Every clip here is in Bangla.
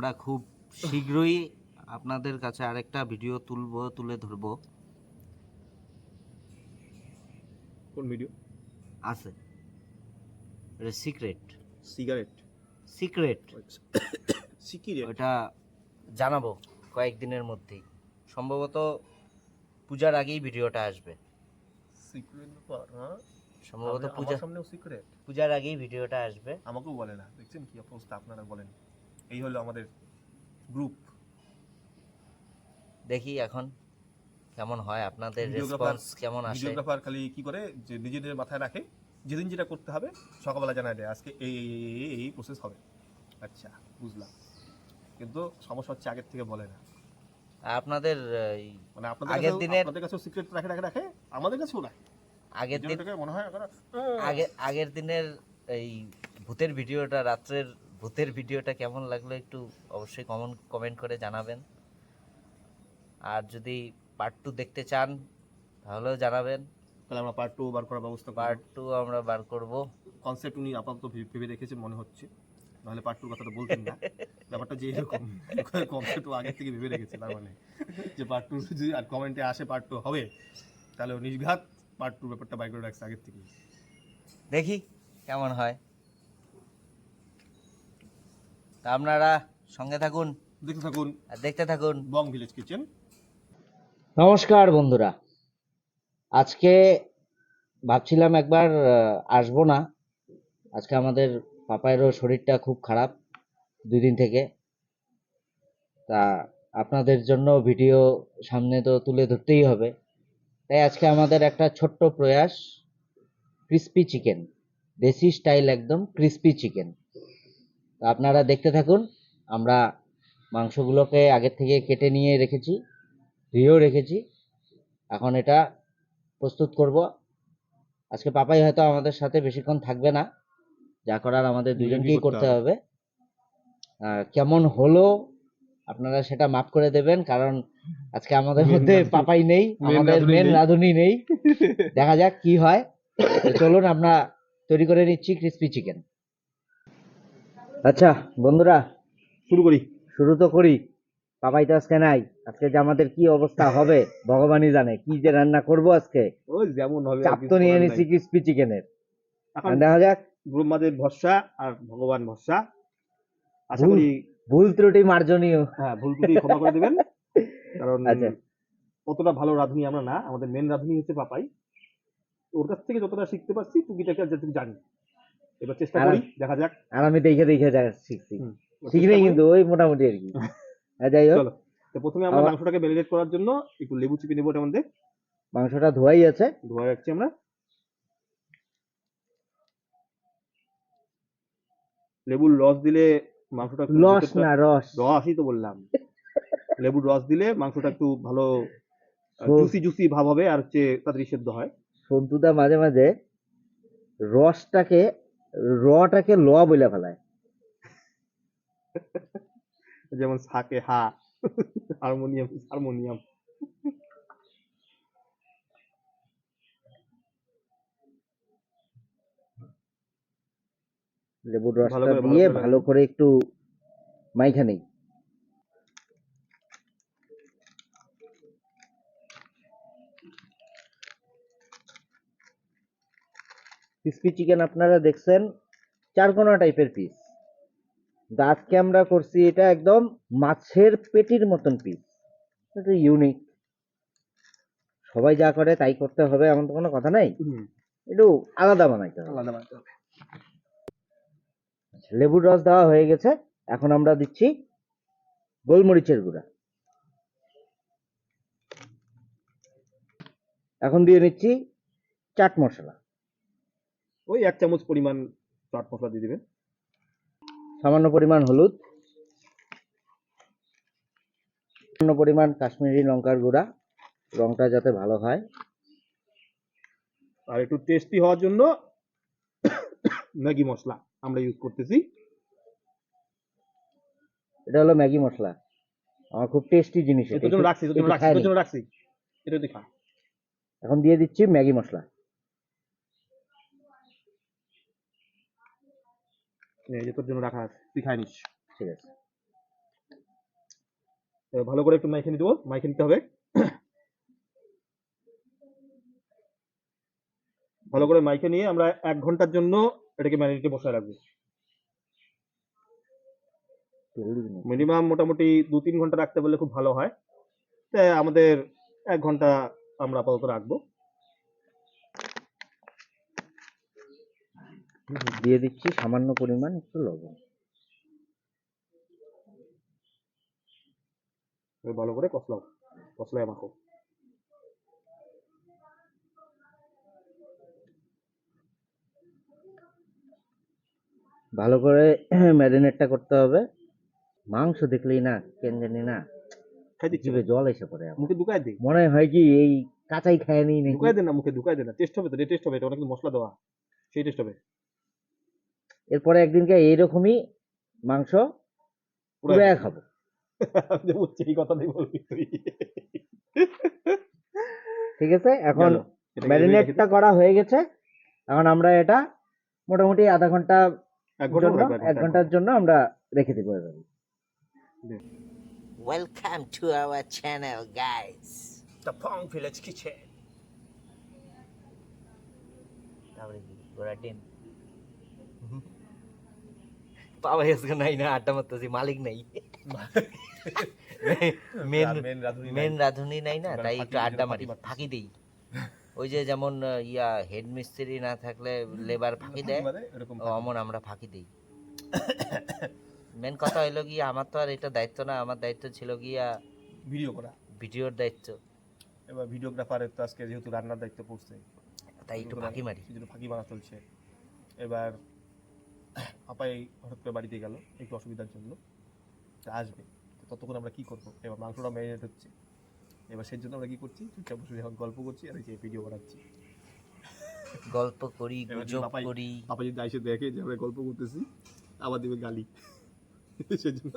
আমরা খুব শীঘ্রই আপনাদের কাছে আরেকটা ভিডিও তুলে ধরবো। কোন ভিডিও আছে এটা সিক্রেট সিগারেট সিক্রেট সিকিরেট ওটা জানাবো কয়েকদিনের মধ্যেই, সম্ভবত পূজার আগেই ভিডিওটা আসবে। সিক্রেট ব্যাপার, হ্যাঁ সম্ভবত আমার সামনেও সিক্রেট, পূজার আগেই ভিডিওটা আসবে। আমাকেও বলে না, দেখছেন কি অবস্থা, আপনারা বলেন। এই হলো আমাদের গ্রুপ। দেখি এখন কেমন হয়, আপনাদের রেসপন্স কেমন আসে। ভিডিওগ্রাফার খালি কি করে যে নিজেদের মাথায় রাখে যেদিন যেটা করতে হবে সকালবেলা জানায় দেয় আজকে এই এই প্রসেস হবে। আচ্ছা বুঝলাম, কিন্তু সমস্যা হচ্ছে আগের থেকে বলে না। আপনাদের মানে আগের দিনের আপনাদের কাছেও সিক্রেট রাখে আমাদের কাছেও রাখে। আগের দিন মনে হয় আগের দিনের এই ভূতের ভিডিওটা, রাত্রের ভূতের ভিডিওটা কেমন লাগলো একটু অবশ্যই কমেন্ট করে জানাবেন। আর যদি পার্ট 2 দেখতে চান তাহলেও জানাবেন, তাহলে আমরা পার্ট 2 বার করার ব্যবস্থা করব। পার্ট 2 আমরা বার করব। কনসেপ্ট উনি আপাতত ভেবে রেখেছেন মনে হচ্ছে, নাহলে পার্ট 2 কথাটা বলতেন না। ব্যাপারটা যে এরকম কনসেপ্ট আগে থেকে ভেবে রেখেছে, তার মানে যে পার্ট 2 যদি আর কমেন্টে আসে পার্ট 2 হবে, তাহলে নির্ঘাত পার্ট 2 ব্যাপারটা বাই করে রাখছে আগের থেকে। দেখি কেমন হয়। তা আপনারা সঙ্গে থাকুন, দেখতে থাকুন বং ভিলেজ কিচেন। নমস্কার বন্ধুরা, আজকে ভাবছিলাম একবার আসবো না। আজকে আমাদের পাপায়েরও শরীরটা খুব খারাপ 2 দিন থেকে। তা আপনাদের জন্য ভিডিও সামনে তো তুলে ধরতেই হবে, তাই আজকে আমাদের একটা ছোট্ট প্রয়াস, ক্রিস্পি চিকেন, দেশি স্টাইল একদম ক্রিস্পি চিকেন। তা আপনারা দেখতে থাকুন। আমরা মাংসগুলোকে আগের থেকে কেটে নিয়ে রেখেছি, ধুয়েও রেখেছি। এখন এটা প্রস্তুত করব। আজকে পাপাই হয়তো আমাদের সাথে বেশিক্ষণ থাকবে না, যা করার আমাদের দুজনকেই করতে হবে। কেমন হলো আপনারা সেটা মাপ করে দেবেন, কারণ আজকে আমাদের মধ্যে পাপাই নেই, আমাদের মেন রাঁধুনি নেই। দেখা যাক কি হয়। চলুন আমরা তৈরি করে নিচ্ছি ক্রিস্পি চিকেন। আচ্ছা বন্ধুরা, শুরু তো করি। পাপাই তো আজকে নাই, আজকে যে আমাদের কি অবস্থা হবে ভগবানই জানে। কি যে রান্না করব আজকে, ওই যেমন হবে, চাপ তো নিয়ে নিচ্ছি ক্রিস্পি চিকেনের। দেখা যাক, ব্রহ্মাদের ভরসা আর ভগবান ভরসা। আশা করি ভুল ত্রুটি মার্জনীয়, হ্যাঁ ভুল ত্রুটি ক্ষমা করে দিবেন, কারণ অতটা ভালো রাঁধুনি আমরা না। আমাদের মেন রাঁধুনি হচ্ছে পাপাই, ওর কাছ থেকে যতটা শিখতে পারছি টুকিটাকে যতটুকু জানি, এবার চেষ্টা করি, দেখা যাক। আর আমি দেখে শিখছি, শিখি নাই কিন্তু ওই মোটামুটি আর কি। যাই হোক, চলো তো প্রথমে আমরা মাংসটাকে ম্যারিনেট করার জন্য একটু লেবু চিপে নেবো। এটার মধ্যে মাংসটা ধোয়াই আছে, ধোয়া রাখছি আমরা। লেবুর রস দিলে মাংসটা, রসই তো বললাম, লেবুর রস দিলে মাংসটা একটু ভালো জুসি ভাব হবে, আর হচ্ছে তাড়াতাড়ি সেদ্ধ হয়। সন্তুদা মাঝে মাঝে রসটাকে রটাকে ল বলে ফেলায়, যেমন সাকে হা, হারমোনিয়াম। লেবুর রসটা দিয়ে ভালো করে একটু মাইখা নেই। ক্রিসপি চিকেন আপনারা দেখছেন 4 কোনা টাইপের পিস, আজকে আমরা করছি এটা একদম মাছের পেটির মতন পিস। এটা ইউনিক, সবাই যা করে তাই করতে হবে এমন তো কোনো কথা নাই, একটু আলাদা বানাইতে হবে। লেবুর রস দেওয়া হয়ে গেছে, এখন আমরা দিচ্ছি গোলমরিচের গুঁড়া, এখন দিয়ে নিচ্ছি চাট মশলা, ওই 1 চামচ পরিমাণ চাট মশলা দিয়ে দিবেন, সামান্য পরিমাণ হলুদ, সামান্য পরিমাণ কাশ্মীরি লঙ্কার গুঁড়া, রংটা যাতে ভালো হয়। আর একটু টেস্টি হওয়ার জন্য ম্যাগি মশলা আমরা ইউজ করতেছি। এটা হলো ম্যাগি মশলা, আমার খুব টেস্টি জিনিস এটা, এটার জন্য রাখছি এটা দেখা। এখন দিয়ে দিচ্ছি ম্যাগি মশলা, এই যে তোর জন্য রাখা আছে, তুই খাই নিস। ঠিক আছে। এবার ভালো করে একটু মাইখে নিতে দেবো, মাইখে নিতে হবে। ভালো করে মাইখে নিয়ে আমরা 1 ঘন্টার জন্য এটাকে ম্যারিনেটে বসায় রাখবো। মিনিমাম মোটামুটি 2-3 ঘন্টা রাখতে পারলে খুব ভালো হয়। তাই আমাদের 1 ঘন্টা আমরা আপাতত রাখবো। দিয়ে দিচ্ছি সামান্য পরিমাণ একটু লবণ। এবার ভালো করে কষলায় মাখো। ভালো করে ম্যারিনেটটা করতে হবে। মাংস দেখলেই না কেন জানি না খাইতে ইচ্ছে জিভে করে। জল এসে পড়ে আমার। মুখে ঢুকায় দে, মনে হয় কি এই কাঁচাই খায় নি নাকি। ঢুকায় দে না, মুখে ঢুকায় দে না। টেস্ট হবে তো, টেস্ট হবে, এটা অনেক মশলা দেওয়া, সেই টেস্ট হবে। এরপরে একদিনকে এইরকমই মাংস পুরায় খাবো। আমি যে বুঝছি এই কথাটাই বলবি তুই। ঠিক আছে, এখন গেল। এটাকে রেখে দে। ম্যারিনেটটা করা হয়ে গেছে। এখন আমরা এটা মোটামুটি আধা ঘন্টা 1 ঘন্টা জন্য, রাখবো, 1 ঘন্টার জন্য আমরা রেখে দেবো এভাবে। দে। Welcome to our channel, guys. The Bong Village Kitchen. তারপরে কি ঘোড়ার ডিম পাওয়া গেছে নাই না, আড্ডা মারতেছি, মালিক নাই, মেন রাঁধুনি নাই না, তাই একটু আড্ডা মারি, ফাঁকি দেই। ওই যে যেমন হেড মিস্ত্রি না থাকলে লেবার ফাঁকি দেয়, ও অমন আমরা ফাঁকি দেই। মেন কথা হইলো গিয়া আমার তো আর এটা দায়িত্ব না, আমার দায়িত্ব ছিল গিয়া ভিডিও করা। ভিডিওর দায়িত্ব, এবার ভিডিওগ্রাফারের তো আজকে যেহেতু রান্নার দায়িত্ব পড়ছে, তাই একটু ফাঁকি মারি। সেজন্য ফাঁকি মারা চলছে। এবার আপাই হঠাৎ করে বাড়িতে গেল একটু অসুবিধার জন্য, তা আসবে, তো ততক্ষণ আমরা কি করবো? এবার মাংসটা ম্যারিনেট হচ্ছে। এবার সেই জন্য আমরা কি করছি, চুপচাপ বসে এখন গল্প করছি আর এই যে ভিডিও বানাচ্ছি। গল্প করি, এবার যদি গুজব পাপাই করি। যদি এসে দেখে যে আমরা গল্প করতেছি, আবার দিবে গালি। সেজন্য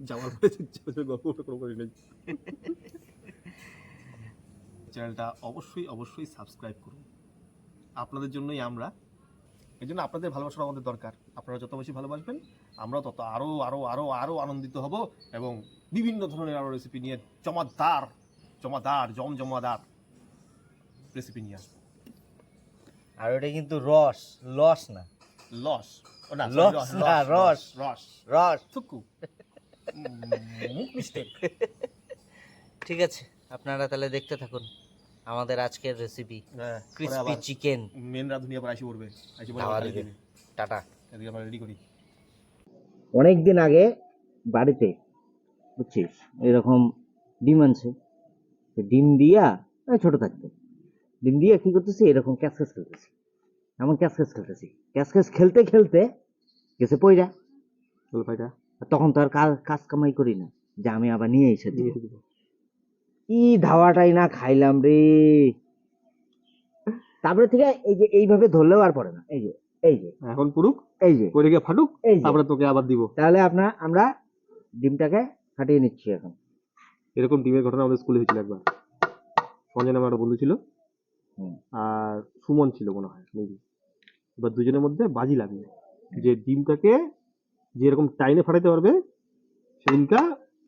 যাওয়ার পরে চুপচাপ গল্প করে নেই। চ্যানেলটা অবশ্যই সাবস্ক্রাইব করুন। আপনাদের জন্যই আমরা, এই জন্য আপনাদের ভালোবাসা আমাদের দরকার। আপনারা যত বেশি ভালোবাসবেন, আমরা তত আরো আরো আরো আরো আনন্দিত হব এবং বিভিন্ন ধরনের আরো রেসিপি নিয়ে জমাদার জমজমাদার রেসিপি নিয়ে আসবো। আর ওটা কিন্তু রস, লস না, লস না, লস না, রস, রস রস। থুকু মিস্টেক। ঠিক আছে, আপনারা তাহলে দেখতে থাকুন আমাদের আজকের রেসিপি, ক্রিসপি চিকেন। মেন রাঁধুনি আবার আইসে পড়বে, আইসে পড়ে খাওয়া গালি দিবে। দিবে। টাটা। এদিকে আমরা রেডি করি। অনেকদিন আগে বাড়িতে বুঝছিস এরকম ডিম আনছে, তো ডিম দিয়া ছোট থাকতে ডিম দিয়ে কি করতেছি, এরকম ক্যাসকেস খেলতেছি, এমন ক্যাসকেস খেলতেছি, ক্যাসকেস খেলতে খেলতে গেছে পয়রা। বলো ভাইটা আর তখন তো আর কাজ কামাই করি না যে আমি আবার নিয়ে এসে নিয়ে দিব। এসে দিব। কি ধাওয়াটাই না খাইলাম রে। তারপরে থেকে এই যে এইভাবে ধরলেও আর পড়ে না, এই যে এই যে এখন পুরুক, এই যে পরে গিয়ে ফাটুক, এই যে। তারপরে তোকে আবার দিব। তাহলে আমরা ডিমটাকে ফাটিয়ে নিচ্ছি এখন। এরকম ডিমের ঘটনা আমাদের স্কুলে হয়েছিল একবার। সঞ্জয় নামে একটা বন্ধু ছিল, হুম। আর সুমন ছিল মনে হয় মেবি। এবার দুজনের মধ্যে বাজি লাগলো যে ডিমটাকে যে এরকম টাইনে ফাটাইতে পারবে সেদিনকা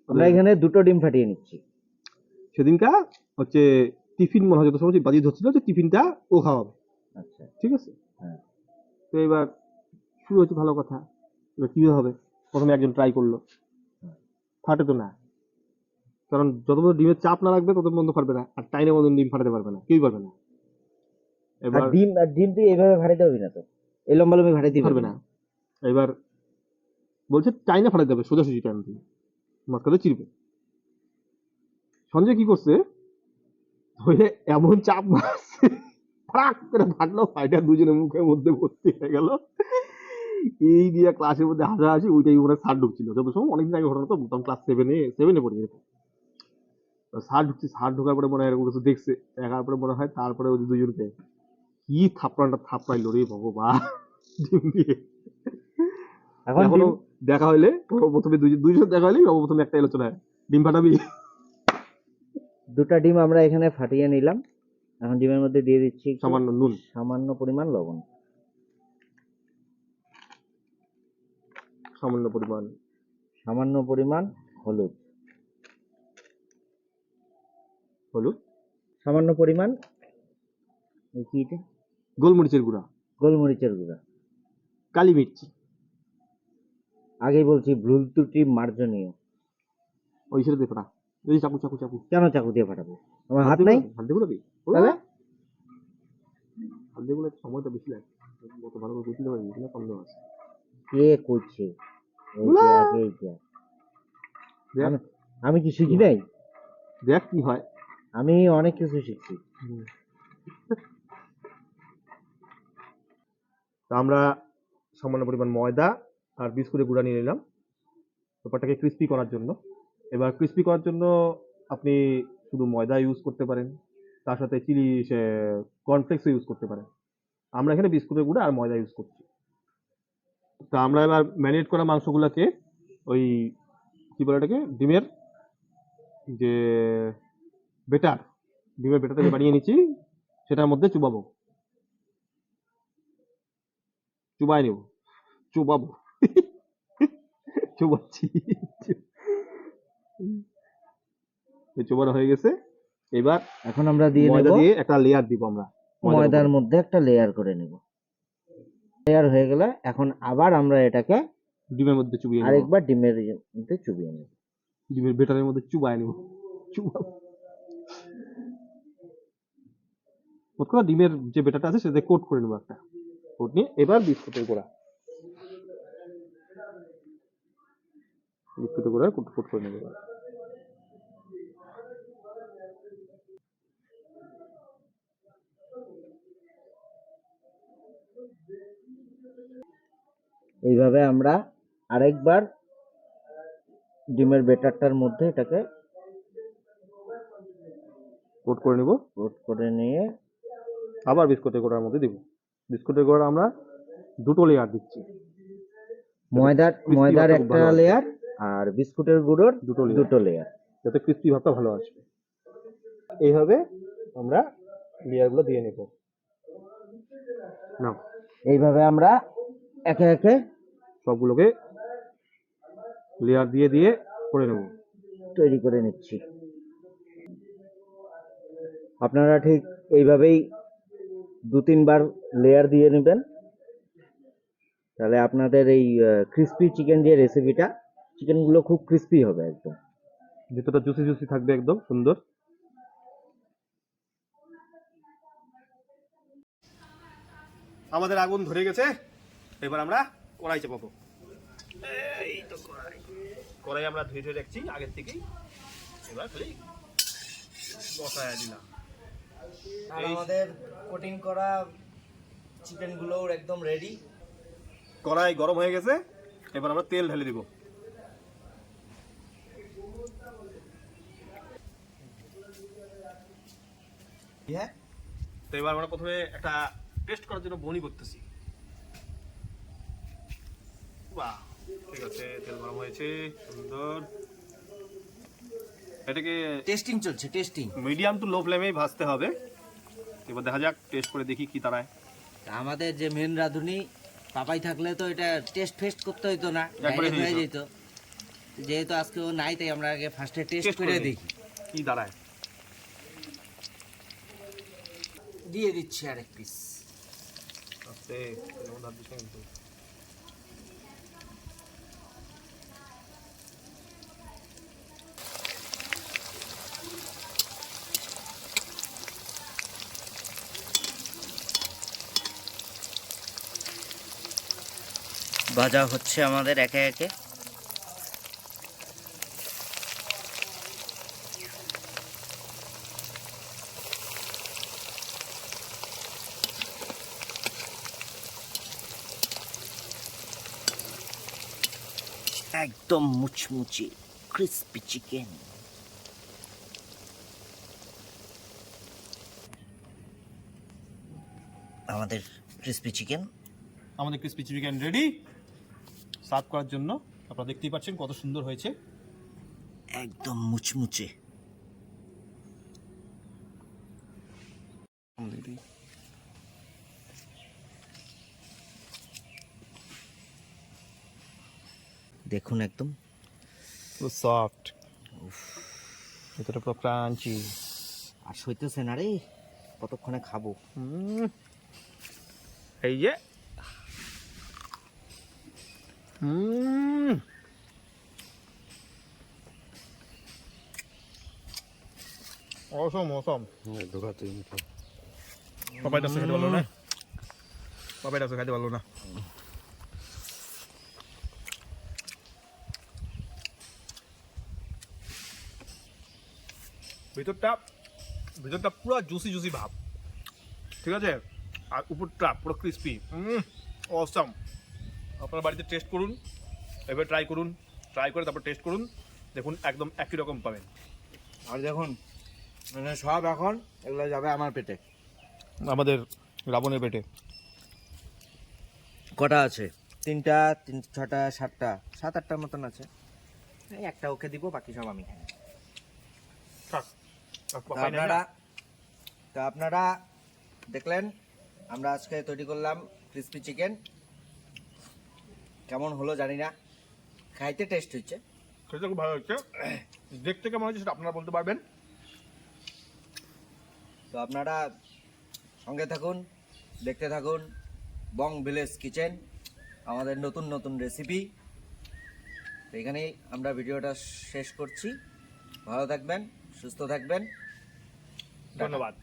আমরা এখানে 2টো ডিম ফাটিয়ে নিচ্ছি। সেদিনকা হচ্ছে টিফিন মনে হয় যত সময় বাজি ধরছিল যে টিফিনটা ও খাওয়াবে। আচ্ছা, ঠিক আছে। হ্যাঁ। তো এবার শুরু হচ্ছে ভালো কথা। এবার কি হবে, প্রথমে একজন ট্রাই করলো, ফাটে তো না, কারণ যত ডিমের চাপ না রাখবে তত বন্ধ ফাটবে না, আর টাইনের মধ্যে ডিম ফাটাতে পারবে না, কেউই পারবে না। আর এবার ডিম তুই এইভাবে ভাড়াইতে পারবি না, তো এই লম্বা লম্বি ভাড়াইতে পারবে না। এবার বলছে টাইনে ফাটাতে হবে, সোজাসুজি টাইম দিয়ে মাঝখানে চিরবে। সঞ্জয় কি করছে, ধরে এমন চাপ মারছে, ফাক করে ফাটলো, ফাইটার দুজনের মুখের মধ্যে ভর্তি হয়ে গেল। এই দিয়ে ক্লাসের মধ্যে হাসাহাসি, ওইটাই ওরা স্যার ঢুকছিল। যত সময় অনেকদিন আগে ঘটনা, তো তখন ক্লাস সেভেনে পড়ি যেত। স্যার ঢুকছে, স্যার ঢোকার পরে মনে হয় এরকম কিছু দেখছে, দেখার পরে মনে হয় তারপরে ওদের দুজনকে কি থাপড়াইলো রে ভগবান ডিম দিয়ে। এখন এখনো দেখা হইলে প্রথমে দুইজন দেখা হইলে প্রথমে একটা আলোচনা হয়, ডিম ফাটাবি। 2টা ডিম আমরা এখানে ফাটিয়ে নিলাম। এখন ডিমের মধ্যে দিয়ে দিচ্ছি একটু সামান্য নুন, সামান্য পরিমাণ লবণ, সামান্য পরিমাণ সামান্য পরিমাণ হলুদ, হলুদ, সামান্য পরিমাণ এই কি এটা? গোলমরিচের গুঁড়া, গোলমরিচের গুঁড়া। কালি মির্চ, আগেই বলছি ভুল ত্রুটি মার্জনীয়। ওই সেটা দিয়ে ফোটা। এই চাকু চাকু চাকু। কেন চাকু দিয়ে ফাটাবো? আমার হাত দিয়ে নাই। গুঁড়াবি? হাত দিয়ে গুঁড়াবি? তাহলে হাত দিয়ে গুঁড়াতে সময়টা বেশি লাগে। কত ভালো করে গুঁড়তে পারবি কিনা সন্দেহ আছে। কে করছে? এইটা। দেখ, আমি কি শিখি নাই? দেখ কি হয়। আমি অনেক কিছু শিখছি। তা আমরা সামান্য পরিমাণ ময়দা আর বিস্কুটের গুঁড়া নিয়ে নিলাম ব্যাপারটাকে ক্রিস্পি করার জন্য। এবার ক্রিস্পি করার জন্য আপনি শুধু ময়দা ইউজ করতে পারেন, তার সাথে কর্নফ্লেক্সও ইউজ করতে পারেন। আমরা এখানে বিস্কুটের গুঁড়া আর ময়দা ইউজ করছি। তা আমরা এবার ম্যারিনেট করা মাংসগুলোকে ওই কি বলে এটাকে, ডিমের যে ডিমের বেটার থেকে বানিয়ে নিচ্ছি, সেটার মধ্যে চুবাই নেব, চুবাবো চুবাচ্ছি। চুবানো হয়ে গেছে। এবার এখন আমরা দিয়ে ময়দা নেব। দিয়ে একটা লেয়ার দিব আমরা ময়দার মধ্যে একটা লেয়ার করে নেব। লেয়ার হয়ে গেলে এখন আবার আমরা এটাকে ডিমের মধ্যে চুবিয়ে নেব, আরেকবার ডিমের মধ্যে চুবিয়ে নেব। ডিমের বেটারের মধ্যে চুবাই নেব, চুবাবো। মোট কথা ডিমের যে বেটারটা আছে সেটাতে কোট করে নেব একটা। কোট নিয়ে এবার বিস্কুটের গুঁড়া কোট করে নেব। এইভাবে আমরা আরেকবার ডিমের বেটারটার মধ্যে এটাকে কোট করে নেব। কোট করে নিয়ে আবার বিস্কুটের গুঁড়ার মধ্যে দিব। বিস্কুটের গুঁড়া আমরা দুটো লেয়ার দিচ্ছি। ময়দার একটা লেয়ার আর বিস্কুটের গুঁড়োর দুটো লেয়ার, যাতে ক্রিস্পি ভাবটা ভালো আসবে। এইভাবে আমরা লেয়ারগুলো দিয়ে নেব। না, এইভাবে আমরা একে একে সবগুলোকে লেয়ার দিয়ে দিয়ে করে নেব, তৈরি করে নিচ্ছি। আপনারা ঠিক এইভাবেই 2-3 বার লেয়ার দিয়ে নেবেন, তাহলে আপনাদের এই ক্রিস্পি চিকেন যে রেসিপিটা, চিকেনগুলো খুব ক্রিস্পি হবে একদম। ভিতরটা জুসি জুসি থাকবে একদম সুন্দর। আমাদের আগুন ধরে গেছে। এবার আমরা কড়াই চাপাবো। এই তো কড়াই আমরা ধুয়ে ধুয়ে রাখছি আগের থেকেই। এবার খালি বসায় দিলাম। আর আমাদের কোটিং করা চিকেনগুলো একদম রেডি। কড়াই গরম হয়ে গেছে। এবার আমরা তেল ঢেলে দিব। হ্যাঁ, তো এবার আমরা প্রথমে একটা টেস্ট করার জন্য বনি করতেছি। বাহ, ঠিক আছে, তেল গরম হয়েছে সুন্দর। এটাকে টেস্টিং চলছে, টেস্টিং। মিডিয়াম টু লো ফ্লেমেই ভাজতে হবে। এবার দেখা যাক, টেস্ট করে দেখি কি দাঁড়ায়। আমাদের যে মেন রাঁধুনি পাপাই থাকলে তো এটা টেস্ট ফেস্ট করতে হইতো না, একবারে ডাইরেক্ট হয়ে যেত। যেহেতু আজকে ও নাই, তাই আমরা আগে ফার্স্টে টেস্ট করে দেখি কি দাঁড়ায়। দিয়ে দিচ্ছি আরেক পিস। আস্তে যেমন হাত দিচ্ছে কিন্তু। ভাজা হচ্ছে আমাদের একে একে। একদম মুচমুচে ক্রিস্পি চিকেন। আমাদের ক্রিস্পি চিকেন রেডি সার্ভ করার জন্য। আপনারা দেখতেই পাচ্ছেন কত সুন্দর হয়েছে, একদম মুচমুচে। দেখুন একদম পুরো সফট, ভিতরে পুরো ক্রাঞ্চি। আর সইতেছে না রে, কতক্ষণে খাবো। এই যে অসম অসম। পাপাই ডাবসে খাইতে পারলো না, পাপাই ডাবসে খাইতে পারলো না। ভিতরটা ভিতরটা পুরো জুসি জুসি ভাব, ঠিক আছে, আর উপরটা পুরো ক্রিস্পি। অসম। আপনার বাড়িতে টেস্ট করুন, এবার ট্রাই করুন, ট্রাই করে তারপর টেস্ট করুন, দেখুন একদম একই রকম পাবেন। আর দেখুন মানে সব এখন এগুলো যাবে আমার পেটে। আমাদের রাবণের পেটে কটা আছে? 3টা, 3, 6টা, 7টা, 7-8টার মতন আছে। এই একটা ওকে দিব, বাকি সব আমি খাই। আপনারা দেখলেন আমরা আজকে তৈরি করলাম ক্রিসপি চিকেন। কেমন হলো জানি না, খাইতে টেস্ট হচ্ছে, সেটা খুব ভালো হচ্ছে। দেখতে কেমন হচ্ছে সেটা আপনারা বলতে পারবেন। তো আপনারা সঙ্গে থাকুন, দেখতে থাকুন বং ভিলেজ কিচেন, আমাদের নতুন নতুন রেসিপি। তো এখানেই আমরা ভিডিওটা শেষ করছি। ভালো থাকবেন, সুস্থ থাকবেন, ধন্যবাদ।